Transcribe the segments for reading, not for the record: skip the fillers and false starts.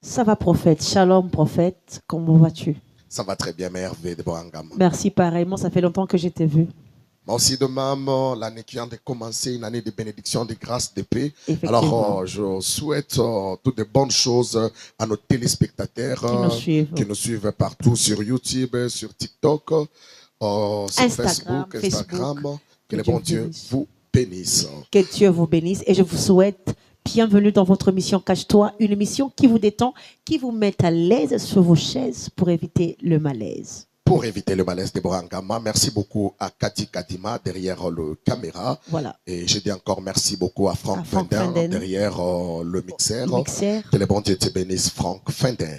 Ça va, prophète. Shalom, prophète. Comment vas-tu? Ça va très bien, Hervé de Borangama. Merci, pareillement. Ça fait longtemps que je t'ai vu. Moi aussi de même, l'année qui vient de commencer, une année de bénédiction, de grâce, de paix. Effectivement. Alors, je souhaite toutes de bonnes choses à nos téléspectateurs qui nous suivent partout sur YouTube, sur TikTok, sur Facebook, Instagram. Que le bon Dieu vous bénisse. Que Dieu vous bénisse et je vous souhaite bienvenue dans votre émission Cache-toi, une émission qui vous détend, qui vous met à l'aise sur vos chaises pour éviter le malaise. Pour éviter le malaise de Borangama, merci beaucoup à Cathy Kadima derrière le caméra. Voilà. Et je dis encore merci beaucoup à Franck Fendin derrière le mixeur. Que le bon Dieu te bénisse, Franck Fendin.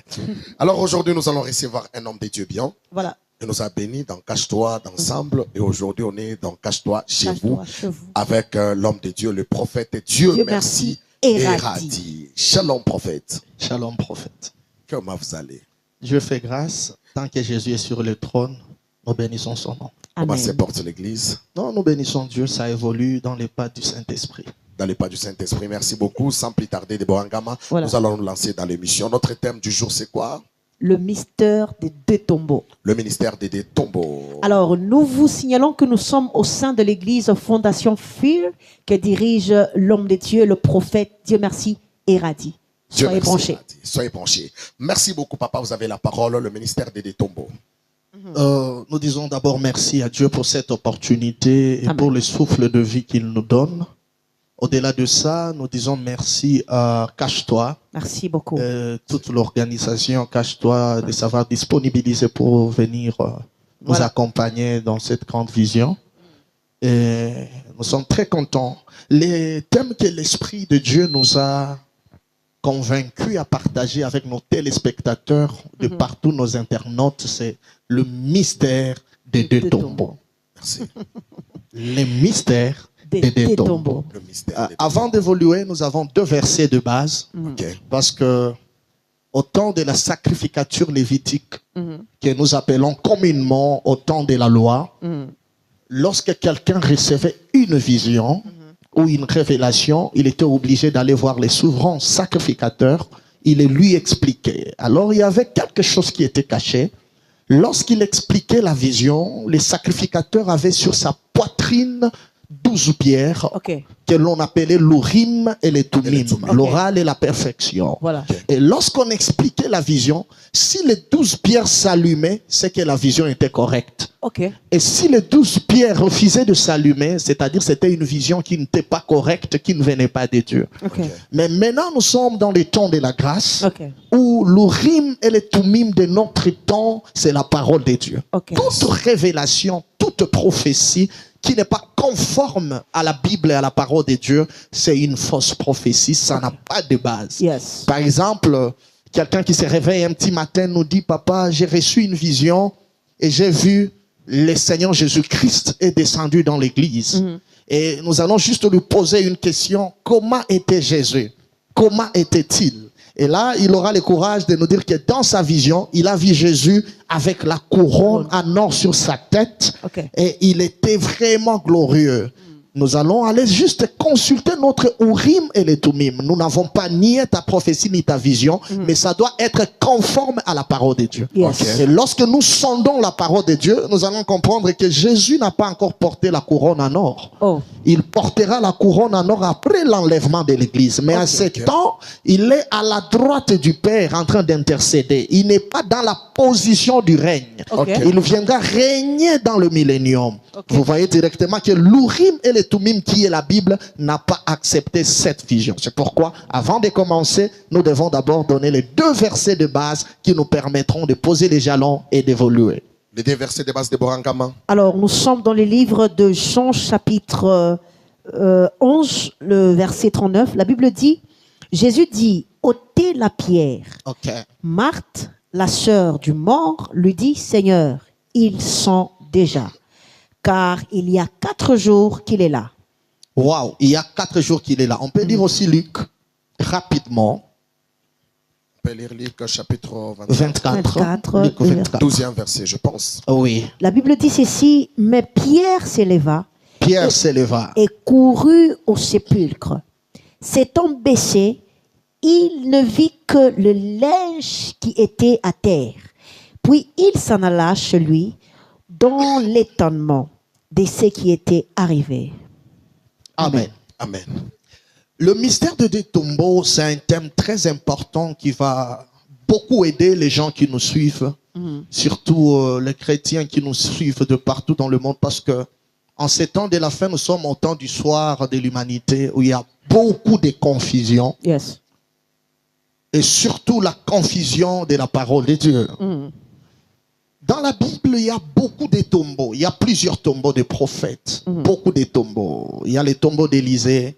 Alors aujourd'hui, nous allons recevoir un homme de Dieu bien. Voilà. Il nous a bénis dans Cache-toi d'ensemble. Et aujourd'hui, on est dans Cache-toi chez vous. Avec l'homme de Dieu, le prophète Dieu merci. Eradi. Shalom, prophète. Shalom, prophète. Comment vous allez? Dieu fait grâce. Tant que Jésus est sur le trône, nous bénissons son nom. Comment se porte l'église? Non, nous bénissons Dieu. Ça évolue dans les pas du Saint-Esprit. Dans les pas du Saint-Esprit. Merci beaucoup. Sans plus tarder, Deborah Ngama, nous allons nous lancer dans l'émission. Notre thème du jour, c'est quoi? Le mystère des deux tombeaux. Le ministère des deux tombeaux. Alors, nous vous signalons que nous sommes au sein de l'église Fondation Fear que dirige l'homme de Dieu, le prophète Dieu merci, Eradi. Soyez branchés. Soyez branchés. Merci beaucoup, papa. Vous avez la parole, le ministère des deux tombeaux. Nous disons d'abord merci à Dieu pour cette opportunité et pour le souffle de vie qu'il nous donne. Au-delà de ça, nous disons merci à Cache-toi. Merci beaucoup. Toute l'organisation Cache-toi de savoir disponibiliser pour venir nous accompagner dans cette grande vision. Et nous sommes très contents. Les thèmes que l'Esprit de Dieu nous a convaincus à partager avec nos téléspectateurs de partout, nos internautes, c'est le mystère des deux tombeaux. Merci. Les mystères des deux tombeaux. Avant d'évoluer, nous avons deux versets de base. Parce que au temps de la sacrificature lévitique, que nous appelons communément au temps de la loi, lorsque quelqu'un recevait une vision ou une révélation, il était obligé d'aller voir les souverains sacrificateurs. Il les lui expliquait. Alors il y avait quelque chose qui était caché. Lorsqu'il expliquait la vision, les sacrificateurs avaient sur sa poitrine 12 pierres que l'on appelait l'Urim et les Tumim, l'oral et la perfection. Et lorsqu'on expliquait la vision, si les 12 pierres s'allumaient, c'est que la vision était correcte. Et si les 12 pierres refusaient de s'allumer, c'est-à-dire c'était une vision qui n'était pas correcte, qui ne venait pas de Dieu. Mais maintenant, nous sommes dans les temps de la grâce, où l'Urim et les Tumim de notre temps, c'est la parole de Dieu. Toute révélation, toute prophétie qui n'est pas conforme à la Bible et à la parole de Dieu, c'est une fausse prophétie, ça n'a pas de base. Par exemple, quelqu'un qui se réveille un petit matin nous dit, papa, j'ai reçu une vision et j'ai vu le Seigneur Jésus-Christ est descendu dans l'église. Et nous allons juste lui poser une question, comment était Jésus? Comment était-il? Et là, il aura le courage de nous dire que dans sa vision, il a vu Jésus avec la couronne en or sur sa tête. Et il était vraiment glorieux. Nous allons aller juste consulter notre Urim et les Tumim. Nous n'avons pas nié ta prophétie ni ta vision, mais ça doit être conforme à la parole de Dieu. Et lorsque nous sondons la parole de Dieu, nous allons comprendre que Jésus n'a pas encore porté la couronne en or. Il portera la couronne en or après l'enlèvement de l'église. Mais à ce temps, il est à la droite du Père en train d'intercéder. Il n'est pas dans la position du règne. Il viendra régner dans le millénium. Vous voyez directement que l'Urim et les Tumim, qui est la Bible, n'a pas accepté cette vision. C'est pourquoi, avant de commencer, nous devons d'abord donner les deux versets de base qui nous permettront de poser les jalons et d'évoluer. Les deux versets de base de Borangama. Alors, nous sommes dans les livres de Jean, chapitre 11, le verset 39. La Bible dit, Jésus dit, ôtez la pierre. Marthe, la sœur du mort, lui dit, Seigneur, ils sont déjà. Car il y a 4 jours qu'il est là. Waouh, il y a 4 jours qu'il est là. On peut dire aussi Luc, rapidement. On peut lire Luc chapitre 24. Luc 24. 12e verset, je pense. Oui. La Bible dit ceci, mais Pierre s'éleva. Pierre s'éleva. Et courut au sépulcre. S'étant baissé, il ne vit que le linge qui était à terre. Puis il s'en alla chez lui dans l'étonnement de ce qui était arrivé. Amen. Amen. Le mystère de deux tombeaux, c'est un thème très important qui va beaucoup aider les gens qui nous suivent, surtout les chrétiens qui nous suivent de partout dans le monde, parce que en ces temps de la fin, nous sommes au temps du soir de l'humanité où il y a beaucoup de confusion. Yes. Et surtout la confusion de la parole de Dieu. Dans la Bible, il y a beaucoup de tombeaux. Il y a plusieurs tombeaux de prophètes. Beaucoup de tombeaux. Il y a les tombeaux d'Élisée.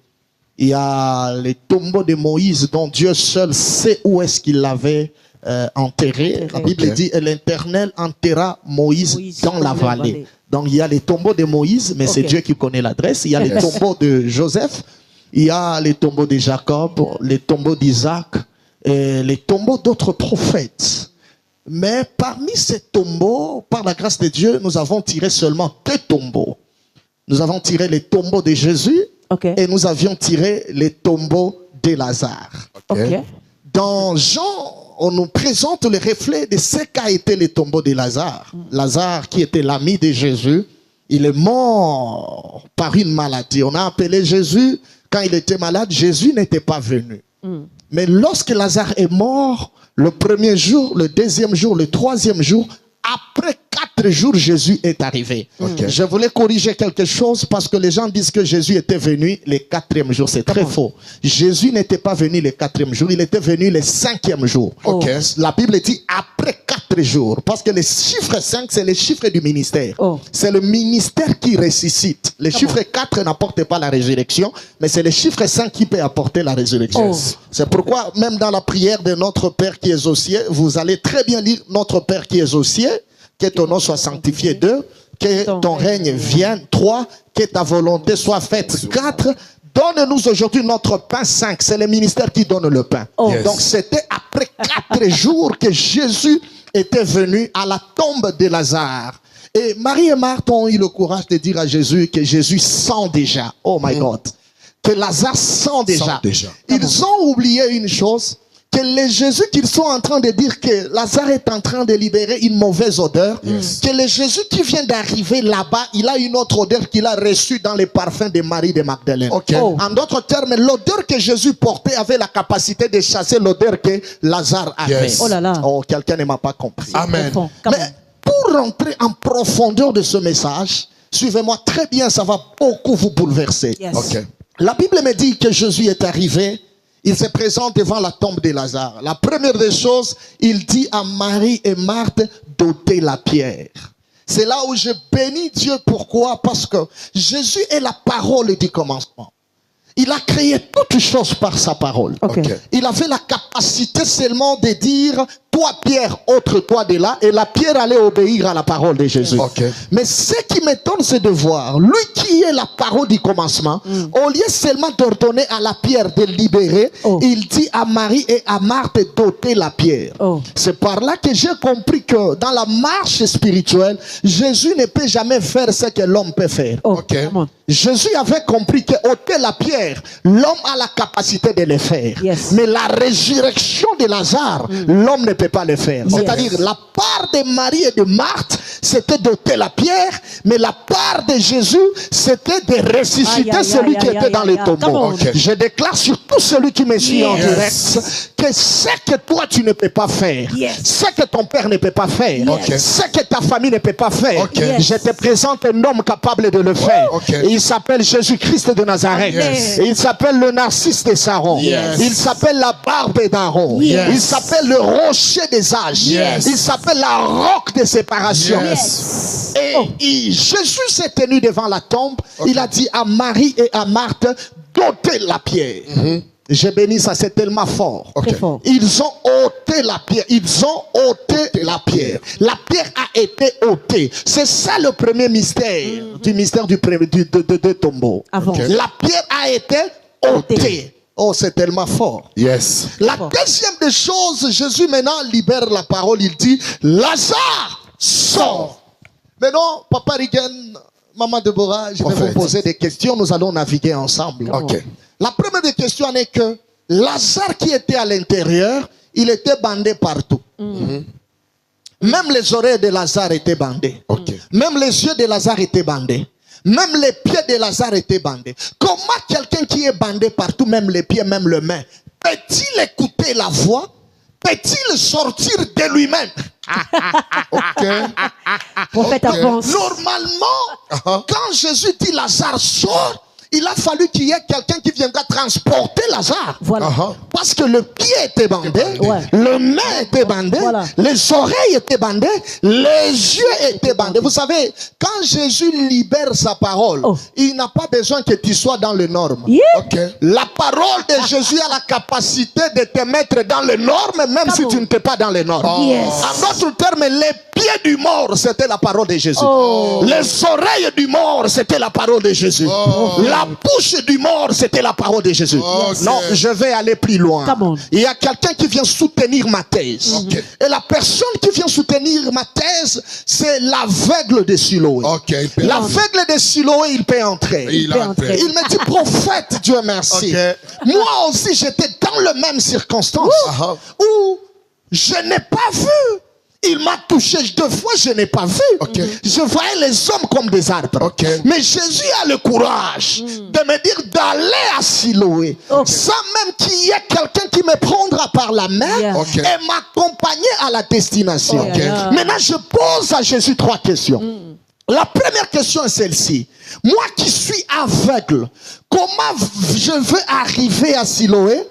Il y a les tombeaux de Moïse dont Dieu seul sait où est-ce qu'il l'avait enterré. La Bible dit, l'Éternel enterra Moïse dans la vallée. Donc il y a les tombeaux de Moïse, mais c'est Dieu qui connaît l'adresse. Il y a les tombeaux de Joseph. Il y a les tombeaux de Jacob, les tombeaux d'Isaac, et les tombeaux d'autres prophètes. Mais parmi ces tombeaux, par la grâce de Dieu, nous avons tiré seulement 2 tombeaux. Nous avons tiré les tombeaux de Jésus et nous avions tiré les tombeaux de Lazare. Dans Jean, on nous présente le reflet de ce qu'a été les tombeaux de Lazare. Lazare, qui était l'ami de Jésus, il est mort par une maladie. On a appelé Jésus, quand il était malade, Jésus n'était pas venu. Mais lorsque Lazare est mort, le premier jour, le deuxième jour, le troisième jour, après 4 jours, Jésus est arrivé. Je voulais corriger quelque chose parce que les gens disent que Jésus était venu le 4e jour. C'est très faux. Jésus n'était pas venu le 4e jour, il était venu le 5e jour. La Bible dit après 4 jours. Parce que le chiffre 5, c'est le chiffre du ministère. C'est le ministère qui ressuscite. Le chiffre 4 n'apporte pas la résurrection, mais c'est le chiffre 5 qui peut apporter la résurrection. C'est pourquoi, même dans la prière de notre Père qui est aux cieux, vous allez très bien lire notre Père qui est aux cieux. Que ton nom soit sanctifié. 2, que ton règne vienne. 3, que ta volonté soit faite. 4, donne-nous aujourd'hui notre pain. 5, c'est le ministère qui donne le pain. Donc c'était après 4 jours que Jésus était venu à la tombe de Lazare. Et Marie et Marthe ont eu le courage de dire à Jésus que Jésus sent déjà. Oh my God. Que Lazare sent déjà. Ils ont oublié une chose. Que les Jésus qu'ils sont en train de dire que Lazare est en train de libérer une mauvaise odeur, que le Jésus qui vient d'arriver là-bas, il a une autre odeur qu'il a reçue dans les parfums de Marie de Magdalène. En d'autres termes, l'odeur que Jésus portait avait la capacité de chasser l'odeur que Lazare avait. Oh là là. Oh, quelqu'un ne m'a pas compris. Amen. Mais pour rentrer en profondeur de ce message, suivez-moi très bien, ça va beaucoup vous bouleverser. La Bible me dit que Jésus est arrivé. Il se présente devant la tombe de Lazare. La première des choses, il dit à Marie et Marthe d'ôter la pierre. C'est là où je bénis Dieu. Pourquoi? Parce que Jésus est la parole du commencement. Il a créé toutes choses par sa parole. Il avait la capacité seulement de dire, toi Pierre, ôte-toi de là, et la pierre allait obéir à la parole de Jésus. Mais ce qui m'étonne, c'est de voir, lui qui est la parole du commencement, au lieu seulement d'ordonner à la pierre de libérer, il dit à Marie et à Marthe d'ôter la pierre. C'est par là que j'ai compris que dans la marche spirituelle, Jésus ne peut jamais faire ce que l'homme peut faire. Jésus avait compris que ôter la pierre, l'homme a la capacité de le faire. Mais la résurrection de Lazare, l'homme ne peut pas le faire. C'est-à-dire la part de Marie et de Marthe, c'était d'ôter la pierre, mais la part de Jésus, c'était de ressusciter celui qui était dans les tombeaux. Je déclare sur tout celui qui me suit en direct que ce que toi tu ne peux pas faire, ce que ton père ne peut pas faire, ce que ta famille ne peut pas faire, je te présente un homme capable de le faire. Il s'appelle Jésus-Christ de Nazareth. Il s'appelle le narcisse de Saron. Il s'appelle la barbe d'Aaron. Il s'appelle le rocher des âges. Il s'appelle la roque de séparation. Et Jésus s'est tenu devant la tombe. Il a dit à Marie et à Marthe d'ôter la pierre. J'ai béni ça, c'est tellement fort. Ils ont ôté la pierre. Ils ont ôté la pierre. La pierre a été ôtée. C'est ça le premier mystère du mystère du tombeau. La pierre a été ôtée. Oh, c'est tellement fort. La deuxième des choses, Jésus maintenant libère la parole. Il dit, Lazare, sors. Maintenant, Papa Rigen, Maman Deborah, je vais vous poser des questions. Nous allons naviguer ensemble. La première des questions est que Lazare qui était à l'intérieur, il était bandé partout. Même les oreilles de Lazare étaient bandées. Même les yeux de Lazare étaient bandés. Même les pieds de Lazare étaient bandés. Comment quelqu'un qui est bandé partout, même les pieds, même les mains, peut-il écouter la voix? Peut-il sortir de lui-même? Prophète avance. Normalement, quand Jésus dit Lazare sort, il a fallu qu'il y ait quelqu'un qui viendra transporter Lazare. Voilà. Parce que le pied était bandé, le main était bandé, les oreilles étaient bandées, les yeux étaient bandés. Vous savez, quand Jésus libère sa parole, il n'a pas besoin que tu sois dans les normes. La parole de Jésus a la capacité de te mettre dans les normes, même si tu n'étais pas dans les normes. En d'autres termes, les pieds du mort, c'était la parole de Jésus. Les oreilles du mort, c'était la parole de Jésus. La bouche du mort, c'était la parole de Jésus. Non, je vais aller plus loin. Il y a quelqu'un qui vient soutenir ma thèse. Et la personne qui vient soutenir ma thèse, c'est l'aveugle de Siloé. L'aveugle de Siloé, il peut entrer. Il me dit, prophète, Dieu merci. Moi aussi, j'étais dans les mêmes circonstances où je n'ai pas vu. Il m'a touché 2 fois, je n'ai pas vu. Je voyais les hommes comme des arbres. Mais Jésus a le courage de me dire d'aller à Siloé. Sans même qu'il y ait quelqu'un qui me prendra par la main et m'accompagner à la destination. Maintenant, je pose à Jésus 3 questions. La première question est celle-ci. Moi qui suis aveugle, comment je veux arriver à Siloé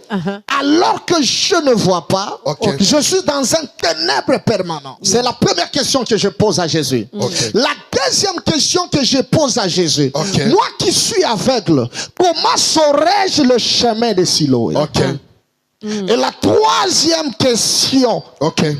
alors que je ne vois pas? Je suis dans un ténèbre permanent. C'est la première question que je pose à Jésus. La deuxième question que je pose à Jésus. Moi qui suis aveugle, comment saurais-je le chemin de Siloé? Et la troisième question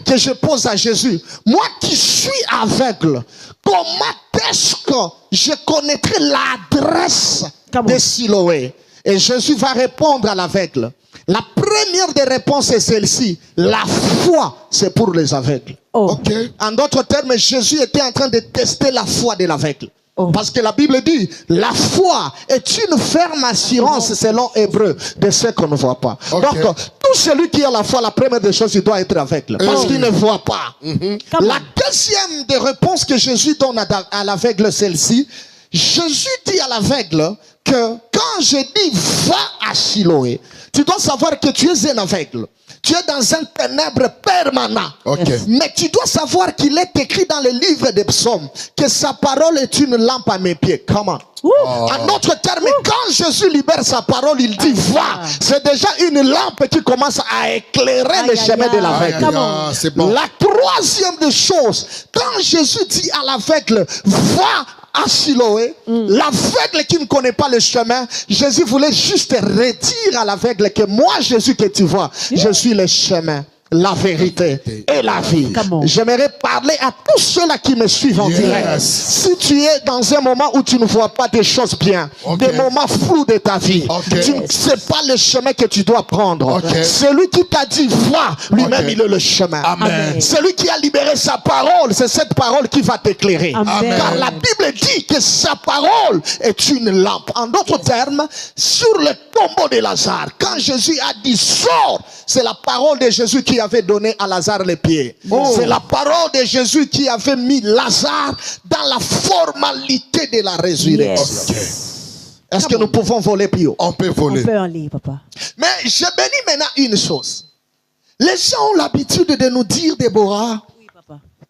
que je pose à Jésus, moi qui suis aveugle, comment est-ce que je connaîtrai l'adresse de Siloé? Et Jésus va répondre à l'aveugle. La première des réponses est celle-ci. La foi, c'est pour les aveugles. En d'autres termes, Jésus était en train de tester la foi de l'aveugle. Parce que la Bible dit, la foi est une ferme assurance selon Hébreu de ce qu'on ne voit pas. Donc, tout celui qui a la foi, la première des choses, il doit être aveugle. Parce qu'il ne voit pas. La deuxième des réponses que Jésus donne à l'aveugle, celle-ci, Jésus dit à l'aveugle que quand je dis va à Siloé, tu dois savoir que tu es un aveugle. Tu es dans un ténèbre permanent. Mais tu dois savoir qu'il est écrit dans le livre des psaumes que sa parole est une lampe à mes pieds. Comment? En d'autres termes, quand Jésus libère sa parole, il dit va. C'est déjà une lampe qui commence à éclairer le chemin de l'aveugle. La troisième des choses, quand Jésus dit à l'aveugle va à Siloé, l'aveugle qui ne connaît pas le chemin, Jésus voulait juste redire à l'aveugle que moi, Jésus que tu vois, je suis le chemin, la vérité et la vie. J'aimerais parler à tous ceux-là qui me suivent en direct. Si tu es dans un moment où tu ne vois pas des choses bien, des moments flous de ta vie, tu ne sais pas le chemin que tu dois prendre. Celui qui t'a dit va, lui-même il est le chemin. Celui qui a libéré sa parole, c'est cette parole qui va t'éclairer. Car la Bible dit que sa parole est une lampe. En d'autres termes, sur le tombeau de Lazare, quand Jésus a dit sors, c'est la parole de Jésus qui avait donné à Lazare les pieds. C'est la parole de Jésus qui avait mis Lazare dans la formalité de la résurrection. Est-ce que nous pouvons voler plus haut? On peut voler. On peut aller, papa. Mais je bénis maintenant une chose. Les gens ont l'habitude de nous dire, Déborah,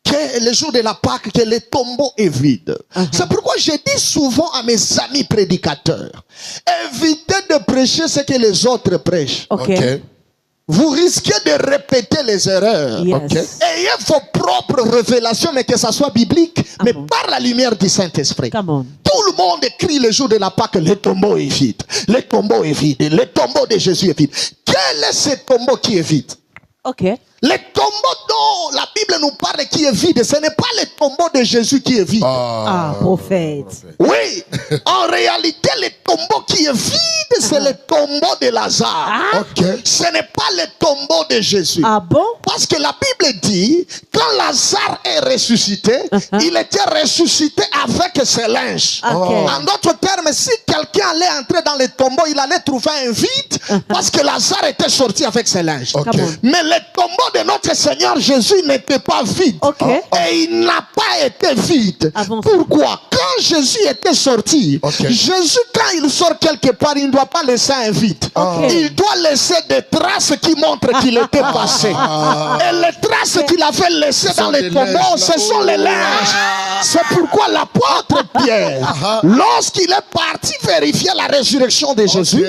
que le jour de la Pâque, que le tombeau est vide. C'est pourquoi je dis souvent à mes amis prédicateurs, évitez de prêcher ce que les autres prêchent. Vous risquez de répéter les erreurs. Ayez vos propres révélations, mais que ça soit biblique, mais par la lumière du Saint-Esprit. Tout le monde écrit le jour de la Pâque, le tombeau est vide. Le tombeau est vide. Le tombeau de Jésus est vide. Quel est ce tombeau qui est vide? Le tombeau dont la Bible nous parle qui est vide, ce n'est pas le tombeau de Jésus qui est vide. Prophète. Oui, en réalité, le tombeau qui est vide, c'est le tombeau de Lazare. Ce n'est pas le tombeau de Jésus. Parce que la Bible dit, quand Lazare est ressuscité, il était ressuscité avec ses linges. En d'autres termes, si quelqu'un allait entrer dans le tombeau, il allait trouver un vide parce que Lazare était sorti avec ses linges. Mais le tombeau de notre Seigneur Jésus n'était pas vide. Et il n'a pas été vide. Pourquoi? Quand Jésus était sorti, Jésus, quand il sort quelque part, il ne doit pas laisser un vide. Il doit laisser des traces qui montrent qu'il était passé. Et les traces qu'il avait laissées dans les tombeaux, ce sont les linges. C'est pourquoi l'apôtre Pierre, lorsqu'il est parti vérifier la résurrection de Jésus,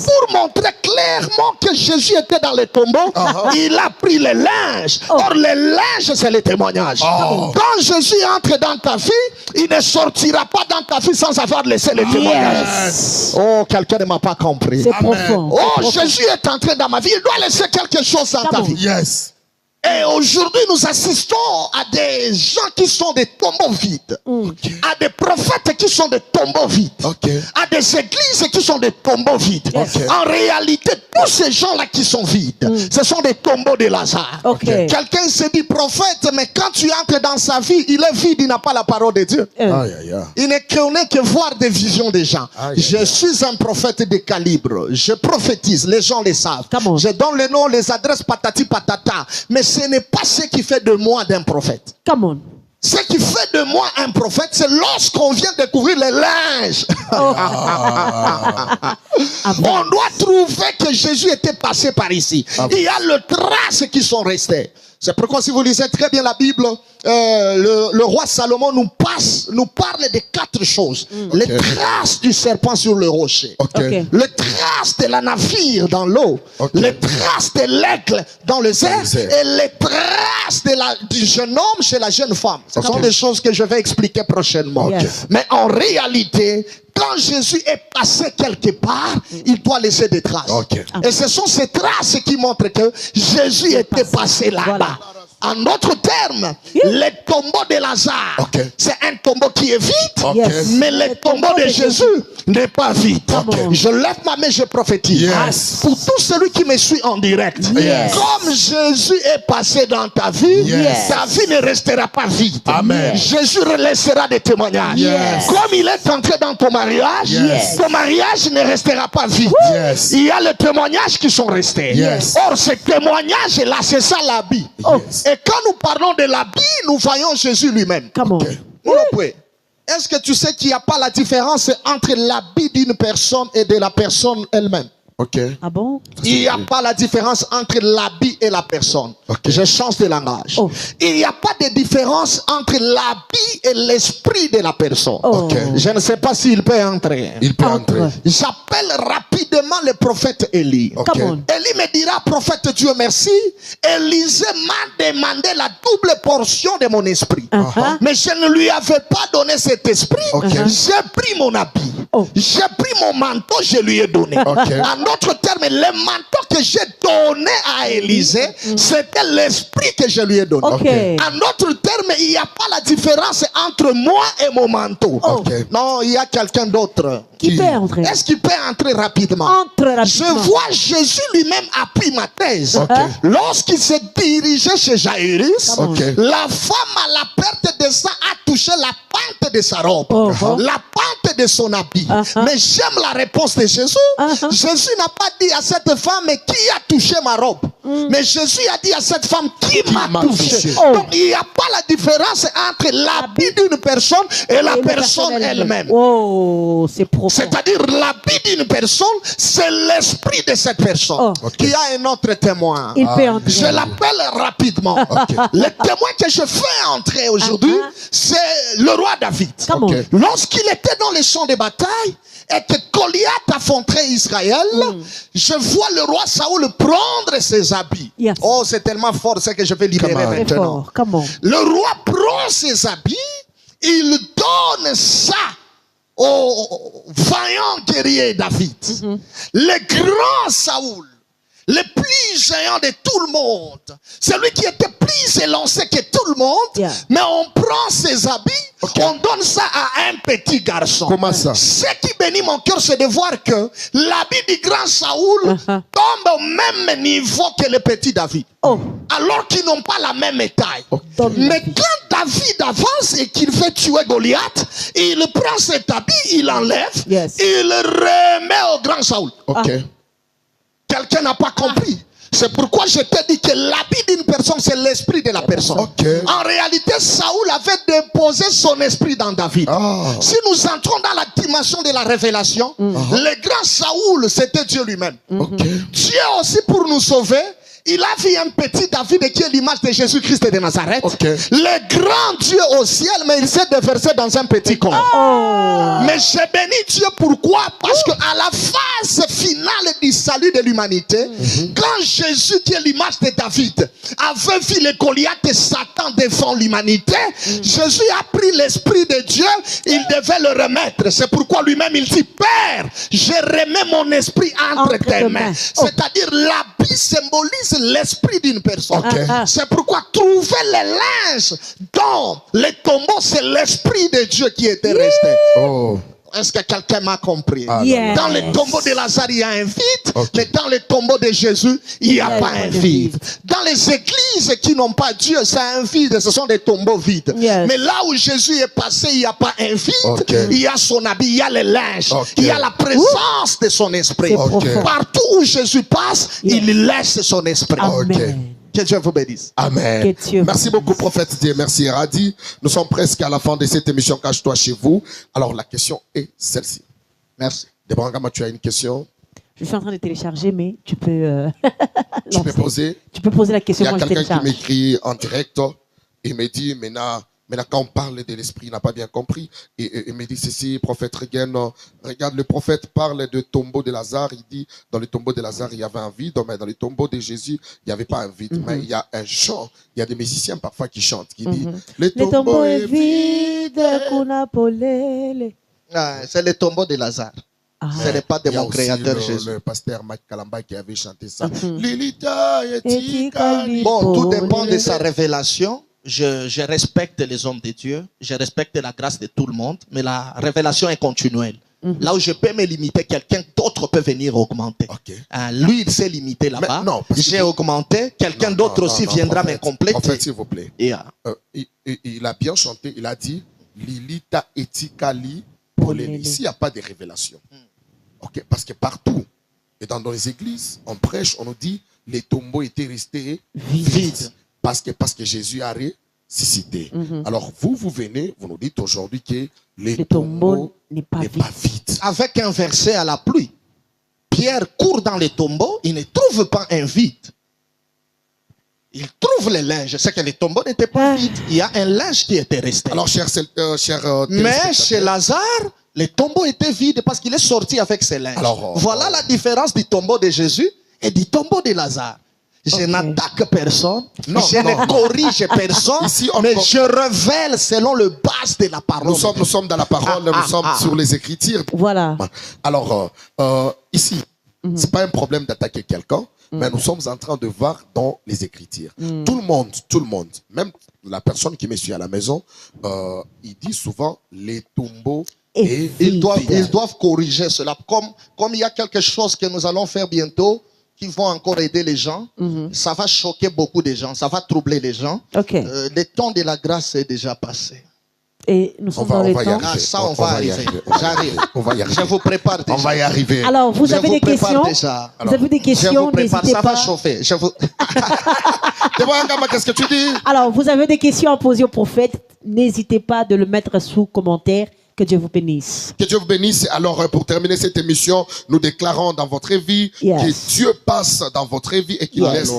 pour montrer clairement que Jésus était dans les tombeaux, il a pris les linges. Or, les linges, c'est le témoignage. Quand Jésus entre dans ta vie, il ne sortira pas dans ta vie sans avoir laissé le témoignage. Oh, quelqu'un ne m'a pas compris. C'est profond. Oh, Jésus est entré dans ma vie, il doit laisser quelque chose dans ta vie. Et aujourd'hui, nous assistons à des gens qui sont des tombeaux vides. À des prophètes qui sont des tombeaux vides. À des églises qui sont des tombeaux vides. En réalité, tous ces gens-là qui sont vides, ce sont des tombeaux de Lazare. Quelqu'un se dit prophète, mais quand tu entres dans sa vie, il est vide, il n'a pas la parole de Dieu. Il ne connaît que voir des visions des gens. Je suis un prophète de calibre. Je prophétise, les gens le savent. Je donne le nom, les adresses, patati patata. Mais ce n'est pas ce qui fait de moi d'un prophète. Ce qui fait de moi un prophète, c'est lorsqu'on vient découvrir les linges. On doit trouver que Jésus était passé par ici. Il y a les traces qui sont restées. C'est pourquoi si vous lisez très bien la Bible, le roi Salomon nous parle de 4 choses. Les traces du serpent sur le rocher. Les traces de la navire dans l'eau. Les traces de l'aigle dans le cerf. Et les traces du jeune homme chez la jeune femme. Ce sont des choses que je vais expliquer prochainement. Mais en réalité, quand Jésus est passé quelque part, il doit laisser des traces. Et ce sont ces traces qui montrent que Jésus était passé là-bas. En d'autres termes, le tombeau de Lazare, c'est un tombeau qui est vide, mais le tombeau de Jésus n'est pas vide. Je lève ma main, je prophétise. Pour tout celui qui me suit en direct, comme Jésus est passé dans ta vie, ta vie ne restera pas vide. Jésus laissera des témoignages. Comme il est entré dans ton mariage, ton mariage ne restera pas vide. Il y a les témoignages qui sont restés. Or, ces témoignages-là, c'est ça l'habit. Et quand nous parlons de l'habit, nous voyons Jésus lui-même. Est-ce que tu sais qu'il n'y a pas la différence entre l'habit d'une personne et de la personne elle-même? Ah bon? Il n'y a pas la différence entre l'habit et la personne. Je change de langage. Il n'y a pas de différence entre l'habit et l'esprit de la personne. Je ne sais pas s'il peut entrer. Il peut entrer. J'appelle rapidement le prophète Élie. Élie me dira, prophète Dieu merci, Élisée m'a demandé la double portion de mon esprit. Mais je ne lui avais pas donné cet esprit. J'ai pris mon habit. J'ai pris mon manteau, je lui ai donné. En d'autres termes, le manteau que j'ai donné à Élisée, c'était l'esprit que je lui ai donné. En d'autres termes, il n'y a pas la différence entre moi et mon manteau. Non, il y a quelqu'un d'autre. Qui peut entrer? Est-ce qu'il peut entrer rapidement? Je vois Jésus lui-même appuie ma thèse. Lorsqu'il s'est dirigé chez Jairus, la femme à la perte de sang a touché la pente de sa robe, la pente de son habit. Mais j'aime la réponse de Jésus. Jésus n'a pas dit à cette femme qui a touché ma robe. Mais Jésus a dit à cette femme qui m'a touché. Donc il n'y a pas la différence entre l'habit d'une personne et la personne elle-même. C'est profond. C'est-à-dire l'habit d'une personne, c'est l'esprit de cette personne. Il y a un autre témoin. Je l'appelle rapidement. Le témoin que je fais entrer aujourd'hui, c'est le roi David. Lorsqu'il était dans les champs de bataille et que Goliath affrontait Israël, je vois le roi Saoul prendre ses habits. Oh, c'est tellement fort ce que je vais libérer maintenant. Le roi prend ses habits, il donne ça au vaillant guerrier David. Le grand Saoul le plus géant de tout le monde, celui qui était plus élancé que tout le monde, mais on prend ses habits, on donne ça à un petit garçon. Comment ça? Ce qui bénit mon cœur, c'est de voir que l'habit du grand Saoul tombe au même niveau que le petit David. Alors qu'ils n'ont pas la même taille. Mais quand David avance et qu'il veut tuer Goliath, il prend cet habit, il l'enlève, il le remet au grand Saoul. Quelqu'un n'a pas compris. C'est pourquoi je t'ai dit que l'habit d'une personne, c'est l'esprit de la personne. En réalité, Saoul avait déposé son esprit dans David. Si nous entrons dans la dimension de la révélation, le grand Saoul, c'était Dieu lui-même. Dieu aussi, pour nous sauver, il a vu un petit David qui est l'image de Jésus-Christ de Nazareth. Le grand Dieu au ciel, mais il s'est déversé dans un petit corps. Mais j'ai béni Dieu, pourquoi? Parce qu'à la phase finale du salut de l'humanité, quand Jésus, qui est l'image de David, avait vu les Goliath et Satan devant l'humanité, Jésus a pris l'esprit de Dieu, il devait le remettre. C'est pourquoi lui-même il dit, Père, je remets mon esprit entre tes mains. C'est-à-dire l'habit symbolise l'esprit d'une personne. C'est pourquoi trouver les linges dans les tombeaux, c'est l'esprit de Dieu qui était resté. Est-ce que quelqu'un m'a compris? Dans les tombeaux de Lazare, il y a un vide, mais dans les tombeaux de Jésus, il n'y a pas un vide. Dans les églises qui n'ont pas Dieu, c'est un vide, ce sont des tombeaux vides. Mais là où Jésus est passé, il n'y a pas un vide, il y a son habit, il y a les linges, il y a la présence de son esprit. Partout où Jésus passe, il laisse son esprit. Que Dieu vous bénisse. Amen. Merci beaucoup, prophète Dieu. Merci, Radi. Nous sommes presque à la fin de cette émission Cache-toi chez vous. Alors, la question est celle-ci. Merci. Deborah, tu as une question? Je suis en train de télécharger, mais tu peux... tu peux poser? Tu peux poser la question. Il y a quelqu'un qui m'écrit en direct. Il me dit, maintenant, quand on parle de l'esprit, il n'a pas bien compris. Et il me dit ceci, prophète Regan, regarde, le prophète parle de tombeau de Lazare. Il dit, dans le tombeau de Lazare, il y avait un vide, mais dans le tombeau de Jésus, il n'y avait pas un vide. Mais il y a un chant. Il y a des musiciens parfois qui chantent, qui disent, le tombeau est vide. C'est le tombeau de Lazare. Ce n'est pas de mon créateur Jésus. Le pasteur Mike Kalamba qui avait chanté ça. Bon, tout dépend de sa révélation. Je respecte les hommes de Dieu, je respecte la grâce de tout le monde, mais la révélation est continuelle. Là où je peux me limiter, quelqu'un d'autre peut venir augmenter. Lui, il s'est limité là-bas. J'ai augmenté, quelqu'un d'autre aussi viendra me compléter. En fait, s'il vous plaît, il a bien chanté, il a dit Lilita etikali poleli. Ici, il n'y a pas de révélation. Parce que partout, et dans les églises, on prêche, on nous dit les tombeaux étaient restés vides. Parce que Jésus a ressuscité. Alors vous venez, vous nous dites aujourd'hui que les tombeaux n'est pas vide. Avec un verset à la pluie, Pierre court dans les tombeaux, il ne trouve pas un vide. Il trouve les linges. C'est que les tombeaux n'étaient pas vides. Il y a un linge qui était resté. Alors, mais chez Lazare, les tombeaux étaient vides parce qu'il est sorti avec ses linges. Voilà la différence du tombeau de Jésus et du tombeau de Lazare. Je n'attaque personne, je ne corrige personne, ici, mais je révèle selon le base de la parole. Nous sommes dans la parole, nous sommes sur les Écritures. Voilà. Alors, ici, ce n'est pas un problème d'attaquer quelqu'un, mais nous sommes en train de voir dans les Écritures. Tout le monde, même la personne qui me suit à la maison, il dit souvent les tombeaux. Et ils doivent corriger cela. Comme il y a quelque chose que nous allons faire bientôt, qui vont encore aider les gens, ça va choquer beaucoup de gens, ça va troubler les gens. Le temps de la grâce est déjà passé. Et nous sommes dans le temps. Ça, on va arriver. J'arrive. On va y arriver. Je vous prépare déjà. On va y arriver. Alors, vous avez des questions? Vous avez des questions? N'hésitez pas. Ça va chauffer. Qu'est-ce que tu dis? Alors, vous avez des questions à poser au prophète? N'hésitez pas de le mettre sous commentaire. Que Dieu vous bénisse. Que Dieu vous bénisse. Alors, pour terminer cette émission, nous déclarons dans votre vie que Dieu passe dans votre vie et qu'il laisse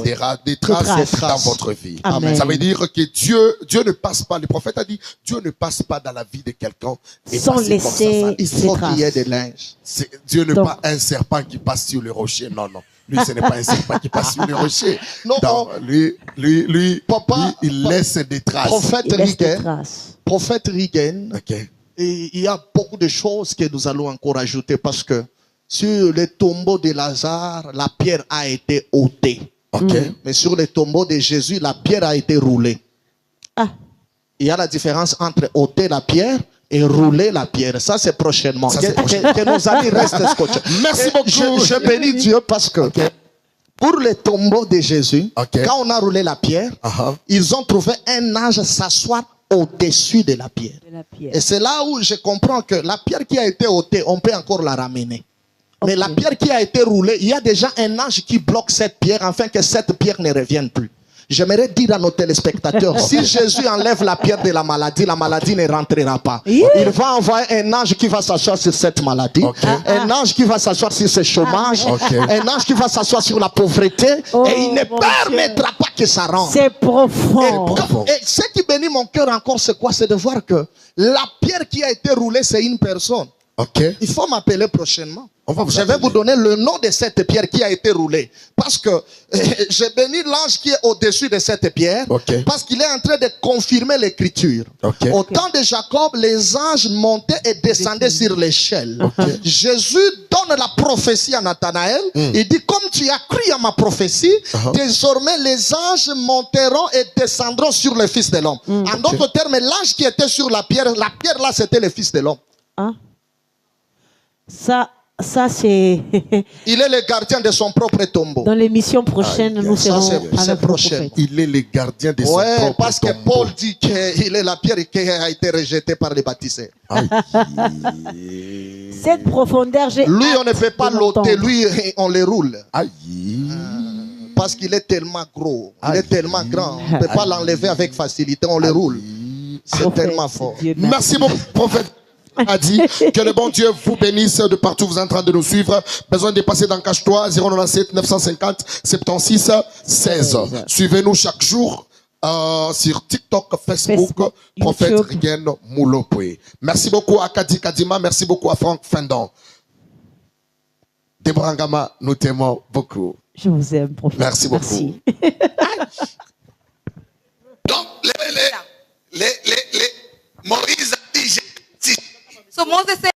des traces dans votre vie. Amen. Ça veut dire que Dieu ne passe pas, le prophète a dit, Dieu ne passe pas dans la vie de quelqu'un sans laisser il faut qu'il y ait des linges. Dieu n'est pas un serpent qui passe sur le rocher. Non. Lui, ce n'est pas un serpent qui passe sur le rocher. Non, lui, il laisse des traces. Prophète Regan. Et il y a beaucoup de choses que nous allons encore ajouter parce que sur le tombeau de Lazare, la pierre a été ôtée. Mais sur le tombeau de Jésus, la pierre a été roulée. Il y a la différence entre ôter la pierre et rouler la pierre. Ça, c'est prochainement. Que nos amis restent scotchés. Merci beaucoup. Je bénis Dieu parce que pour le tombeau de Jésus, quand on a roulé la pierre, ils ont trouvé un ange s'asseoir au-dessus de la pierre. Et c'est là où je comprends que la pierre qui a été ôtée, on peut encore la ramener. Mais la pierre qui a été roulée, il y a déjà un ange qui bloque cette pierre afin que cette pierre ne revienne plus. J'aimerais dire à nos téléspectateurs, si Jésus enlève la pierre de la maladie ne rentrera pas. Il va envoyer un ange qui va s'asseoir sur cette maladie, un ange qui va s'asseoir sur ce chômage, un ange qui va s'asseoir sur la pauvreté, et il ne permettra pas que ça rentre. C'est profond. Et ce qui bénit mon cœur encore, c'est quoi? C'est de voir que la pierre qui a été roulée, c'est une personne. Il faut m'appeler prochainement. Je vais vous donner le nom de cette pierre qui a été roulée. Parce que j'ai béni l'ange qui est au-dessus de cette pierre. Parce qu'il est en train de confirmer l'écriture. Au temps de Jacob, les anges montaient et descendaient sur l'échelle. Jésus donne la prophétie à Nathanaël. Il dit, comme tu as cru à ma prophétie, désormais les anges monteront et descendront sur le Fils de l'homme. En d'autres termes, l'ange qui était sur la pierre là, c'était le Fils de l'homme. Ça c'est... Il est le gardien de son propre tombeau. Dans l'émission prochaine, nous serons avec le prophète. Il est le gardien de son propre tombeau. Parce que Paul dit qu'il est la pierre qui a été rejetée par les baptisés. Cette profondeur, lui, on ne peut pas l'ôter. Lui, on le roule. Parce qu'il est tellement gros. Il est tellement grand. On ne peut pas l'enlever avec facilité. On le roule. C'est tellement fort. Merci mon prophète. A dit que le bon Dieu vous bénisse de partout vous êtes en train de nous suivre. Besoin de passer dans Cache-toi 097 950 76 16. Suivez-nous chaque jour sur TikTok, Facebook, Prophète Rigen Moulopoué. Merci beaucoup à Kadi Kadima, merci beaucoup à Franck Fendon. Deborah Ngama, nous t'aimons beaucoup. Je vous aime, prophète. Merci beaucoup. Donc, les Moïse a dit, so Moses said,